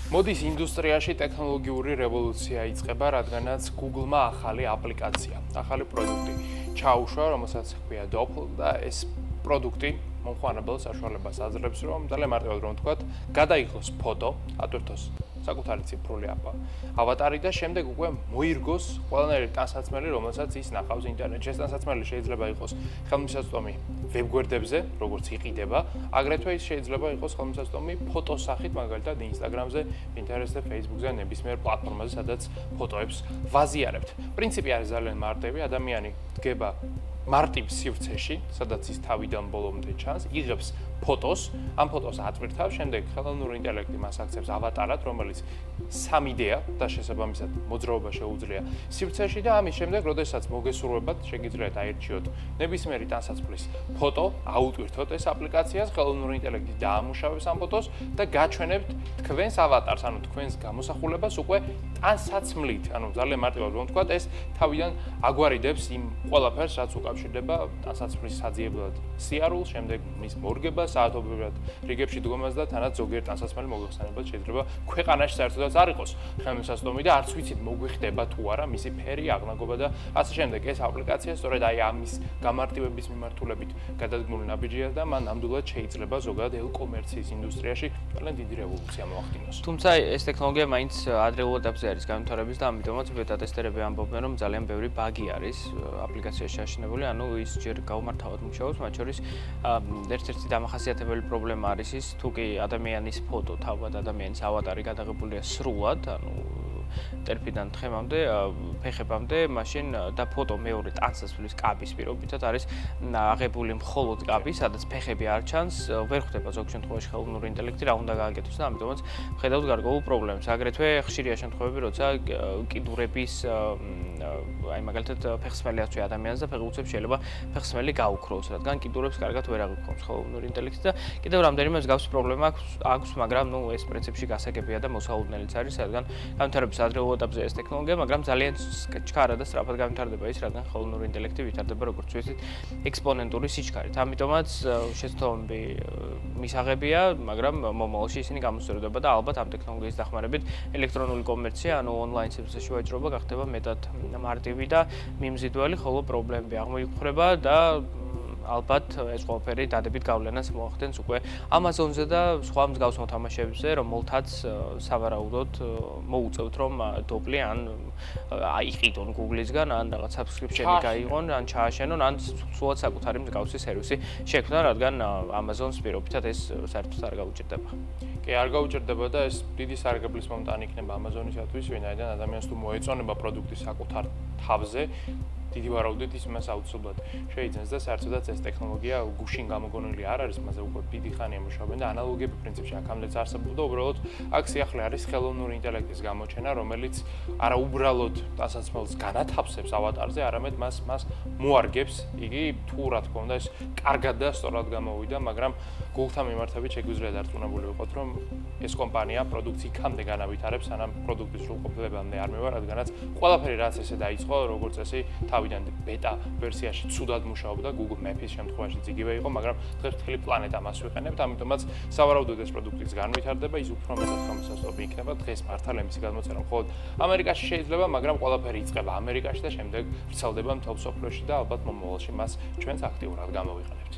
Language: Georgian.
მოდის ინდუსტრიაში ტექნოლოგიური რევოლუცია იწყება, რადგანაც Google-მა ახალი აპლიკაცია, ახალი პროდუქტი ჩაუშვა, რომელსაც ჰქვია Doppel და ეს პროდუქტი მომხმარებელს საშუალებას აძლევს, რომ ძალიან მარტივად რომ ვთქვათ, გადაიღოს ფოტო, ატვირთოს საკუთარი ციფრული ავატარი და შემდეგ უკვე მოირგოს ყველანაირი ტანსაცმელი, რომელსაც ის ნახავს ინტერნეტში. ეს ტანსაცმელი შეიძლება იყოს ხელმისაწვდომი ვებგვერდებზე, როგორც იყიდება, აგრეთვე ის შეიძლება იყოს ხელმისაწვდომი ფოტოს სახით, მაგალითად Instagram-ზე, Pinterest-ზე, Facebook-ზე, ნებისმიერ პლატფორმაზე, სადაც ფოტოებს ვაზიარებთ. პრინციპი არის ძალიან მარტივი, ადამიანი დგება მარტივ სივრცეში, სადაც ის თავიდან ბოლომდე ჩანს, იღებს ფოტოს, ამ ფოტოს ატვირთავს, შემდეგ ხელოვნური ინტელექტი მას აქცევს ავატარად, რომელიც 3D-ა და შესაბამისად მოძრაობა შეუძლია სივრცეში და ამის შემდეგ, როდესაც მოგესურვებათ, შეგიძლიათ აირჩიოთ ნებისმიერი ტანსაცმლის ფოტო, აუტვირთოთ ეს აპლიკაციას, ხელოვნური ინტელექტი დაამუშავებს ამ ფოტოს და გაჩვენებთ თქვენს ავატარს, ანუ თქვენს გამოსახულებას უკვე ტანსაცმლით, ანუ ძალიან მარტივად რომ ვთქვათ, ეს თავიდან აგვარიდებს იმ ყველაფერს, რაც უკავშირდება ტანსაცმლის საძიებლად სიარულს, შემდეგ მის მორგებას, საათობრივად რიგებში დგომას და თანაც ზოგიერთ ტანსაცმელი მოგეხსენებათ შეიძლება ქვეყანაში საერთოდაც არ იყოს ხელმისაწვდომი და არც ვიცით მოგვიხდება თუ არა მისი ფერი, აღნაგობა და ასე შემდეგ. ეს აპლიკაცია სწორედ აი ამის გამარტივების მიმართულებით გადადგმული ნაბიჯია და მან ნამდვილად შეიძლება ზოგადად ელ-კომერციის ინდუსტრიაში ძალიან დიდი რევოლუცია მოახდინოს. თუმცა ეს ტექნოლოგია მაინც ადრეულ ეტაპზე არის განვითარების და ამიტომაც ბეტა-ტესტერები ამბობენ, რომ ძალიან ბევრი ბაგი არის აპლიკაციაში აშენებული, ანუ ის ჯერ გაუმართავად მუშაობს, მათ შორის ერთ-ერთი დამახასიათებელი პრობლემა არის ის, თუ კი ადამიანის ფოტო, თავად ადამიანის ავატარი გადაღებულია სრულად, ანუ ტერფიდან თხემამდე, ფეხებამდე, მაშინ და ფოტო მეორე ტანსაცმლის კაბის პირობითად არის აღებული მხოლოდ კაბი, სადაც ფეხები არ ჩანს, ვერ ხვდება ზოგ შემთხვევაში ხელოვნური ინტელექტი რა უნდა გააკეთოს და ამიტომაც ხედავთ გარკვეულ პრობლემებს. აგრეთვე ხშირია შემთხვევები, როცა კიდურების აი მაგალითად ფეხსმელი აცვია ადამიანს და ფეხბურთებს შეიძლება ფეხსმელი გაუქროს, რადგან კიდურებს კარგად ვერ აღიქვამს ხელოვნური ინტელექტი და კიდევ რამდენიმე მსგავსი პრობლემა აქვს, მაგრამ ნუ ეს პრინციპში გასაგებია და მოსაუბრნელიც არის, რადგან განვითარების ადრეულ ეტაპზე ეს ტექნოლოგია, მაგრამ ძალიან ჩქარა და სწრაფად განვითარდება ის, რადგან ხელოვნური ინტელექტი ვითარდება, როგორც ვიცით, ექსპონენტური სიჩქარით. ამიტომაც შეცდომები მისაღებია, მაგრამ მომავალში ისინი გამოსწორდება და ალბათ ამ ტექნოლოგიის დახმარებით ელექტრონული კომერცია, ანუ ონლაინ სივრცეში ვაჭრობა გახდება მეტად მარტივი და მიმზიდველი, ხოლო პრობლემები აღმოიფხვრება და ალბათ ეს ყველაფერი დადებით გავლენას მოახდენს უკვე Amazon-ზე და სხვა მსგავს მოთამაშეებზე, რომელთაც სავარაუდოდ მოუწევთ რომ Doppel ან აიყიდონ Google-ისგან, ან რაღაც subscription-ი გაიღონ, ან ჩააშენონ, ან სულად საკუთარი მსგავსი სერვისი შექმნან, რადგან Amazon-ს პირობითად ეს საერთოდ არ გაუჭირდება. კი, არ გაუჭირდება და ეს დიდი სარგებლის მომტანი იქნება Amazon-ისათვის, ვინაიდან ადამიანს თუ მოეწონება პროდუქტი საკუთარ თავზე, დიდი ვარაუდით ის მას აუცილებლად შეიძენს და საერთოდაც ეს ტექნოლოგია გუშინ გამოგონილი არ არის, მასზე უკვე დიდი ხანია მუშაობენ და ანალოგები პრინციპში აქამდეც არსებობდა, უბრალოდ აქ სიახლე არის ხელოვნური ინტელექტის გამოჩენა, რომელიც არა უბრალოდ ტანსაცმელს განათავსებს ავატარზე, არამედ მას მოარგებს, იგი თუ რა თქმა უნდა ეს კარგად და სწორად გამოვიდა, მაგრამ Google-თან მიმართებით შეგვიძლია დარწმუნებული ვიყოთ, რომ ეს კომპანია პროდუქტს იქამდე განავითარებს, სანამ პროდუქტის სრულყოფილებამდე არ მივა, რადგანაც ყველაფერი რაც ესე დაიწყო, როგორც წესი თავიდან ბეტა ვერსიაში ცუდად მუშაობდა, Google Maps-ის შემთხვევაში იგივე იყო, მაგრამ დღეს მთელი პლანეტა მას ვიყენებთ, ამიტომაც სავარაუდოდ ეს პროდუქტიც განვითარდება, ის უფრო მეტად ხელმისაწვდომი იქნება. დღეს მართალ მისი გადმოცემა მხოლოდ ამერიკაში შეიძლება, მაგრამ ყველაფერი იწყება ამერიკაში და შემდეგ ვრცელდება მთელ მსოფლიოში და ალბათ მომავალში მას ჩვენც აქტიურად გამოვიყენებთ.